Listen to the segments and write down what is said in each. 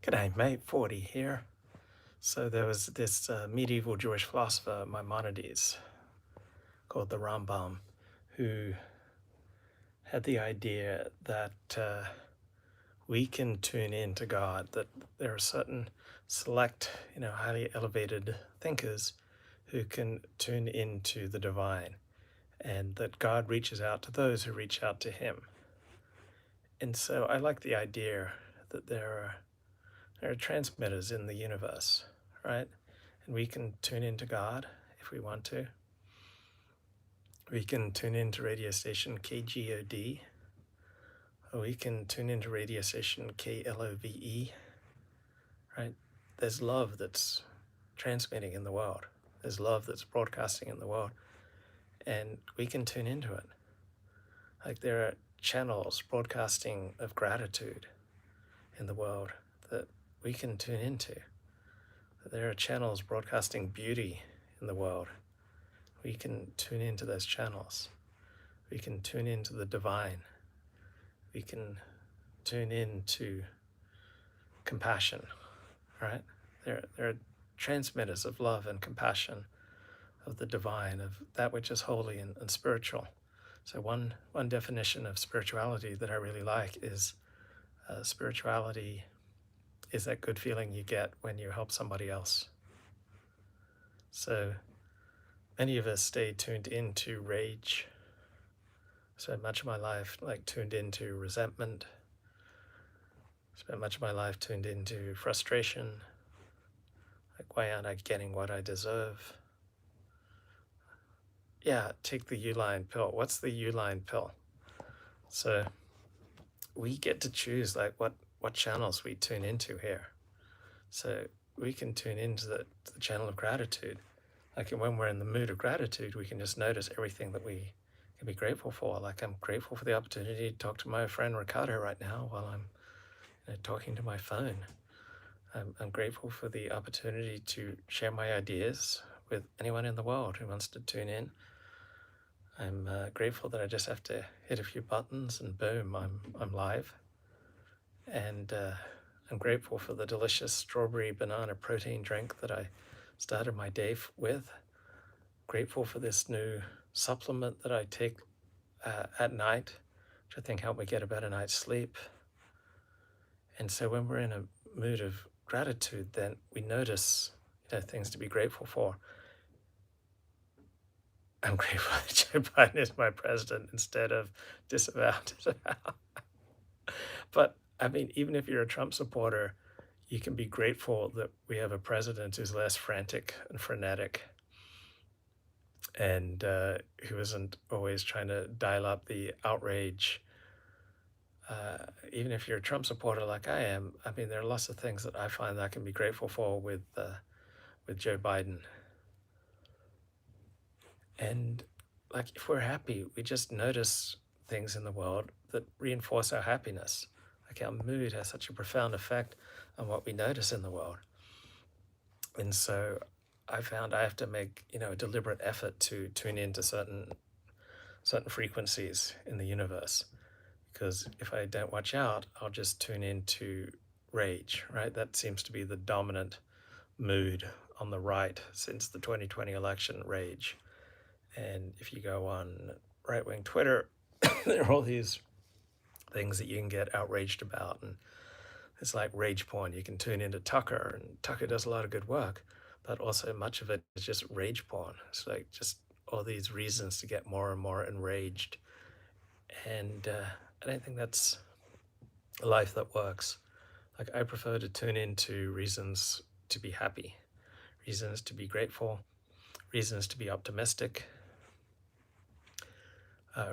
G'day, mate. 40 here. So there was this medieval Jewish philosopher, Maimonides, called the Rambam, who had the idea that we can tune in to God, that there are certain select, highly elevated thinkers who can tune into the divine, and that God reaches out to those who reach out to him. And so I like the idea that there are transmitters in the universe, right? And we can tune into God if we want to. We can tune into radio station KGOD, or we can tune into radio station KLOVE, right? There's love that's transmitting in the world. There's love that's broadcasting in the world, and we can tune into it. Like there are channels broadcasting of gratitude in the world that we can tune into. There are channels broadcasting beauty in the world. We can tune into those channels. We can tune into the divine. We can tune into compassion, right? There are transmitters of love and compassion, of the divine, of that which is holy and spiritual. So one definition of spirituality that I really like is spirituality is that good feeling you get when you help somebody else. So many of us stay tuned into rage. Spent much of my life tuned into resentment. Spent much of my life tuned into frustration. Like, why aren't I getting what I deserve? Yeah, take the Uline pill. What's the Uline pill? So we get to choose what channels we tune into here. So we can tune into the channel of gratitude. Like when we're in the mood of gratitude, we can just notice everything that we can be grateful for. Like I'm grateful for the opportunity to talk to my friend Ricardo right now while I'm talking to my phone. I'm grateful for the opportunity to share my ideas with anyone in the world who wants to tune in. I'm grateful that I just have to hit a few buttons and boom, I'm live. And I'm grateful for the delicious strawberry banana protein drink that I started my day with. Grateful for this new supplement that I take at night, which I think helped me get a better night's sleep. And so when we're in a mood of gratitude, then we notice things to be grateful for. I'm grateful that Joe Biden is my president instead of disavowed. But I mean, even if you're a Trump supporter, you can be grateful that we have a president who's less frantic and frenetic and who isn't always trying to dial up the outrage. Even if you're a Trump supporter like I am, I mean, there are lots of things that I find that I can be grateful for with Joe Biden. And like if we're happy, we just notice things in the world that reinforce our happiness. Like our mood has such a profound effect on what we notice in the world. And so I found I have to make, a deliberate effort to tune into certain frequencies in the universe. Because if I don't watch out, I'll just tune into rage, right? That seems to be the dominant mood on the right since the 2020 election, rage. And if you go on right-wing Twitter, there are all these things that you can get outraged about. And it's like rage porn. You can tune into Tucker, and Tucker does a lot of good work, but also much of it is just rage porn. It's like just all these reasons to get more and more enraged. And I don't think that's a life that works. Like I prefer to tune into reasons to be happy, reasons to be grateful, reasons to be optimistic,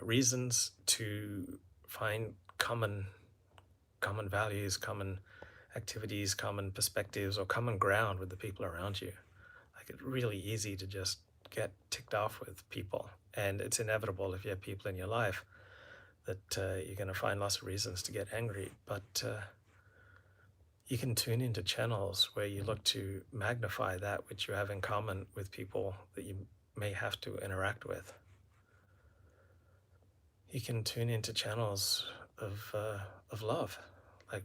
reasons to find common values, common activities, common perspectives, or common ground with the people around you. Like it's really easy to just get ticked off with people, and it's inevitable if you have people in your life that you're going to find lots of reasons to get angry. But you can tune into channels where you look to magnify that which you have in common with people that you may have to interact with. You can tune into channels of love. Like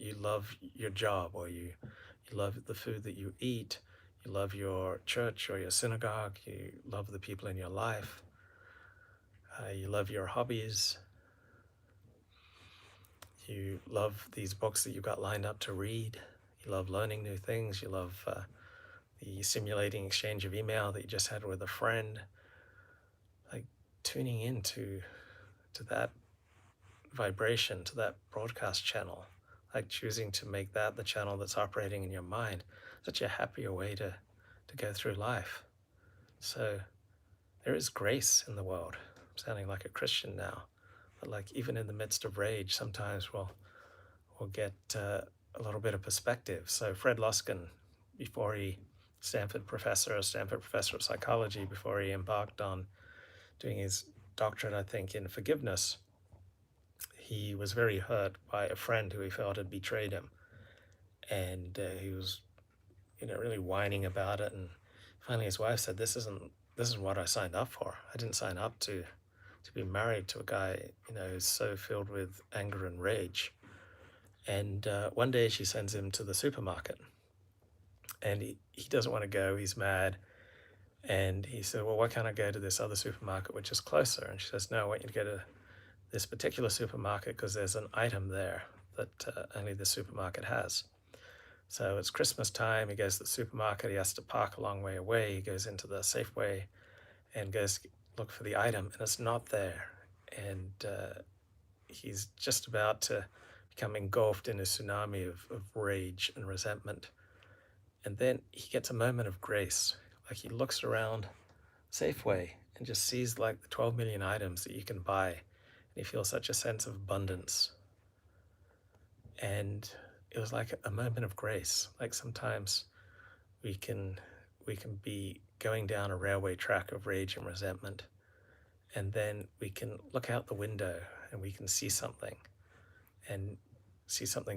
you love your job, or you love the food that you eat, you love your church or your synagogue, you love the people in your life, you love your hobbies, you love these books that you've got lined up to read, you love learning new things, you love the simulating exchange of email that you just had with a friend. Like tuning into that vibration, to that broadcast channel, like choosing to make that the channel that's operating in your mind, such a happier way to go through life. So there is grace in the world. I'm sounding like a Christian now, but like even in the midst of rage, sometimes we'll get a little bit of perspective. So Fred Luskin, before he Stanford professor of psychology, before he embarked on doing his doctorate, I think, in forgiveness, he was very hurt by a friend who he felt had betrayed him, and he was, really whining about it. And finally, his wife said, "This isn't what I signed up for. I didn't sign up to be married to a guy, who's so filled with anger and rage." And one day she sends him to the supermarket, and he doesn't want to go. He's mad. And he said, "Well, why can't I go to this other supermarket, which is closer?" And she says, "No, I want you to go to this particular supermarket because there's an item there that only the supermarket has." So it's Christmas time. He goes to the supermarket. He has to park a long way away. He goes into the Safeway and goes to look for the item, and it's not there. And he's just about to become engulfed in a tsunami of rage and resentment. And then he gets a moment of grace. Like he looks around Safeway and just sees like the 12 million items that you can buy. And he feels such a sense of abundance. And it was like a moment of grace. Like sometimes we can be going down a railway track of rage and resentment, and then we can look out the window and we can see something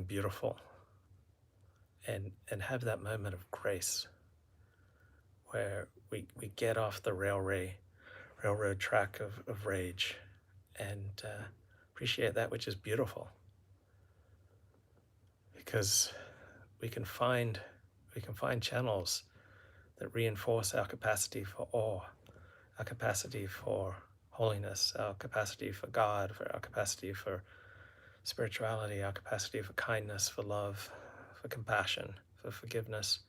beautiful, and have that moment of grace where we get off the railroad track of rage and appreciate that which is beautiful. Because we can find channels that reinforce our capacity for awe, our capacity for holiness, our capacity for God, for our capacity for spirituality, our capacity for kindness, for love, for compassion, for forgiveness.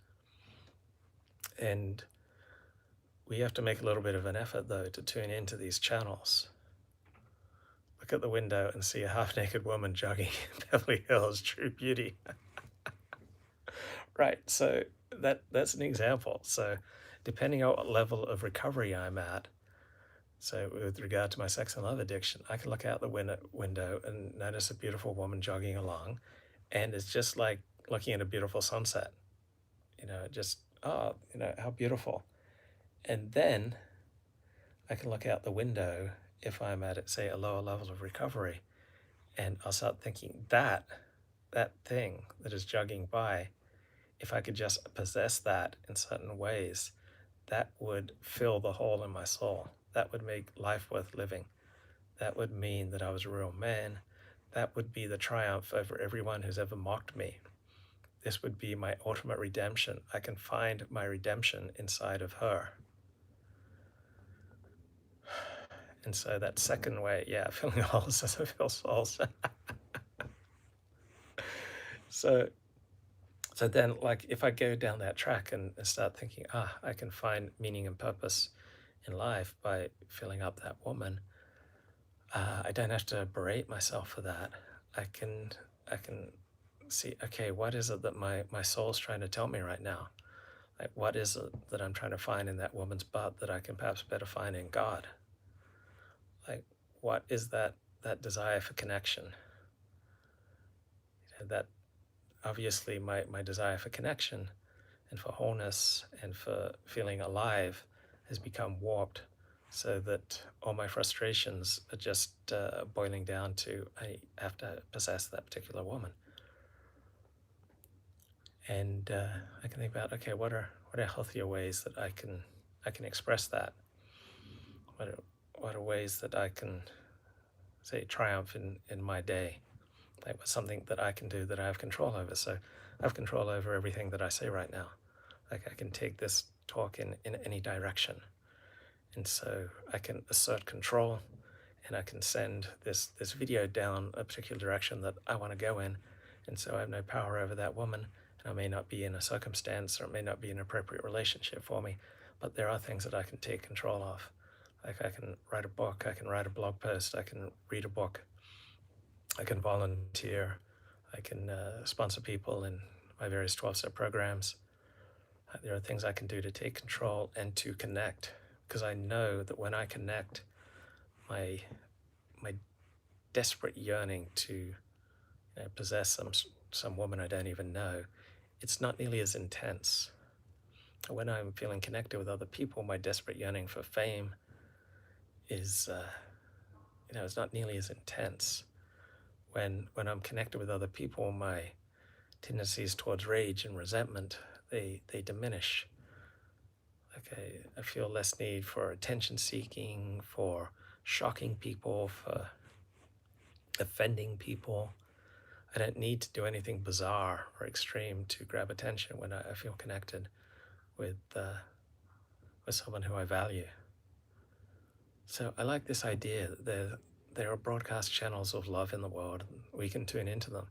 And we have to make a little bit of an effort, though, to tune into these channels. Look at the window and see a half-naked woman jogging in Beverly Hills, true beauty. Right, so that's an example. So depending on what level of recovery I'm at, so with regard to my sex and love addiction, I can look out the window and notice a beautiful woman jogging along, and it's just like looking at a beautiful sunset. How beautiful. And then I can look out the window if I'm at, say, a lower level of recovery, and I'll start thinking that thing that is jogging by, if I could just possess that in certain ways, that would fill the hole in my soul. That would make life worth living. That would mean that I was a real man. That would be the triumph over everyone who's ever mocked me. This would be my ultimate redemption. I can find my redemption inside of her. And so that second way, filling holes doesn't fill souls. So then, like, if I go down that track and start thinking, I can find meaning and purpose in life by filling up that woman, I don't have to berate myself for that. I can see, okay, what is it that my soul's trying to tell me right now? Like, what is it that I'm trying to find in that woman's butt that I can perhaps better find in God? Like, what is that desire for connection? That obviously my desire for connection and for wholeness and for feeling alive has become warped, so that all my frustrations are just boiling down to, I have to possess that particular woman. And I can think about, okay, what are healthier ways that I can express that? What are ways that I can, say, triumph in my day? Like what's something that I can do that I have control over? So I have control over everything that I say right now. Like I can take this talk in any direction. And so I can assert control, and I can send this video down a particular direction that I want to go in. And so I have no power over that woman. And I may not be in a circumstance, or it may not be an appropriate relationship for me, but there are things that I can take control of. Like I can write a book, I can write a blog post, I can read a book, I can volunteer, I can sponsor people in my various 12-step programs. There are things I can do to take control and to connect, because I know that when I connect, my desperate yearning to possess some woman I don't even know, it's not nearly as intense. When I'm feeling connected with other people, my desperate yearning for fame is, it's not nearly as intense. When I'm connected with other people, my tendencies towards rage and resentment, they diminish. Like I feel less need for attention seeking, for shocking people, for offending people. I don't need to do anything bizarre or extreme to grab attention when I feel connected with someone who I value. So I like this idea that there are broadcast channels of love in the world, and we can tune into them.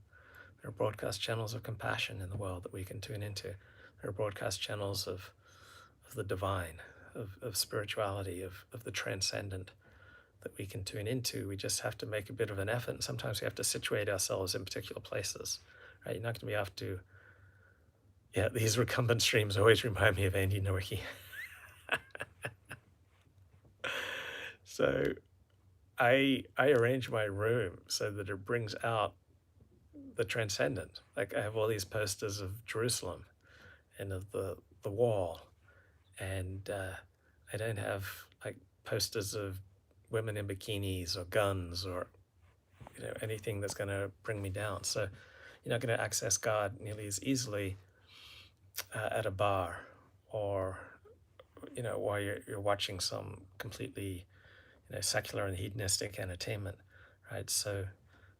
There are broadcast channels of compassion in the world that we can tune into. There are broadcast channels of the divine, of spirituality, of the transcendent that we can tune into. We just have to make a bit of an effort, and sometimes we have to situate ourselves in particular places, right? You're not going to be able to, these recumbent streams always remind me of Andy Nowicki. So I arrange my room so that it brings out the transcendent. Like I have all these posters of Jerusalem and of the wall, and I don't have like posters of women in bikinis or guns or anything that's going to bring me down. So you're not going to access God nearly as easily at a bar, or while you're watching some completely secular and hedonistic entertainment, right? So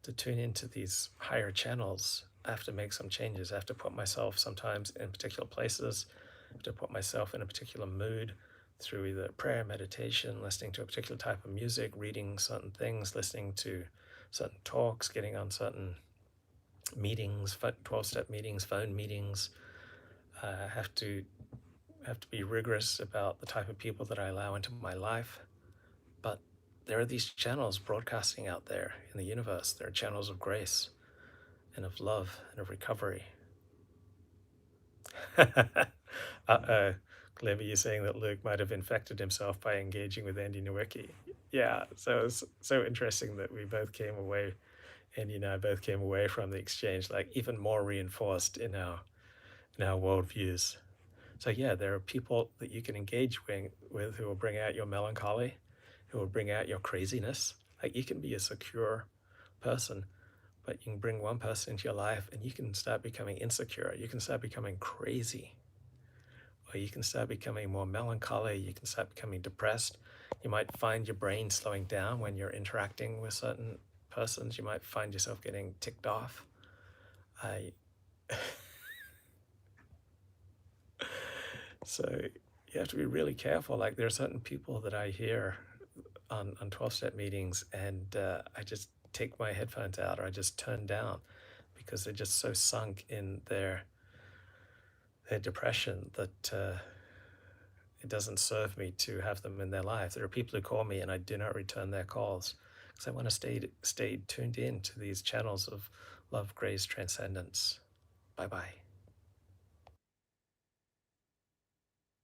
to tune into these higher channels, I have to make some changes. I have to put myself sometimes in particular places. I have to put myself in a particular mood through either prayer, meditation, listening to a particular type of music, reading certain things, listening to certain talks, getting on certain meetings, 12-step meetings, phone meetings. I have to be rigorous about the type of people that I allow into my life. But there are these channels broadcasting out there in the universe. There are channels of grace and of love and of recovery. Clever, you're saying that Luke might have infected himself by engaging with Andy Nowicki. Yeah, so it's so interesting that we both came away, Andy and I both came away from the exchange like even more reinforced in our worldviews. So yeah, there are people that you can engage with who will bring out your melancholy, who will bring out your craziness. Like you can be a secure person, but you can bring one person into your life and you can start becoming insecure. You can start becoming crazy, or you can start becoming more melancholy. You can start becoming depressed. You might find your brain slowing down when you're interacting with certain persons. You might find yourself getting ticked off. So you have to be really careful. Like there are certain people that I hear on 12-step meetings, and I just take my headphones out, or I just turn down, because they're just so sunk in their depression that it doesn't serve me to have them in their life. There are people who call me and I do not return their calls because I want to stay tuned in to these channels of love, grace, transcendence. Bye-bye.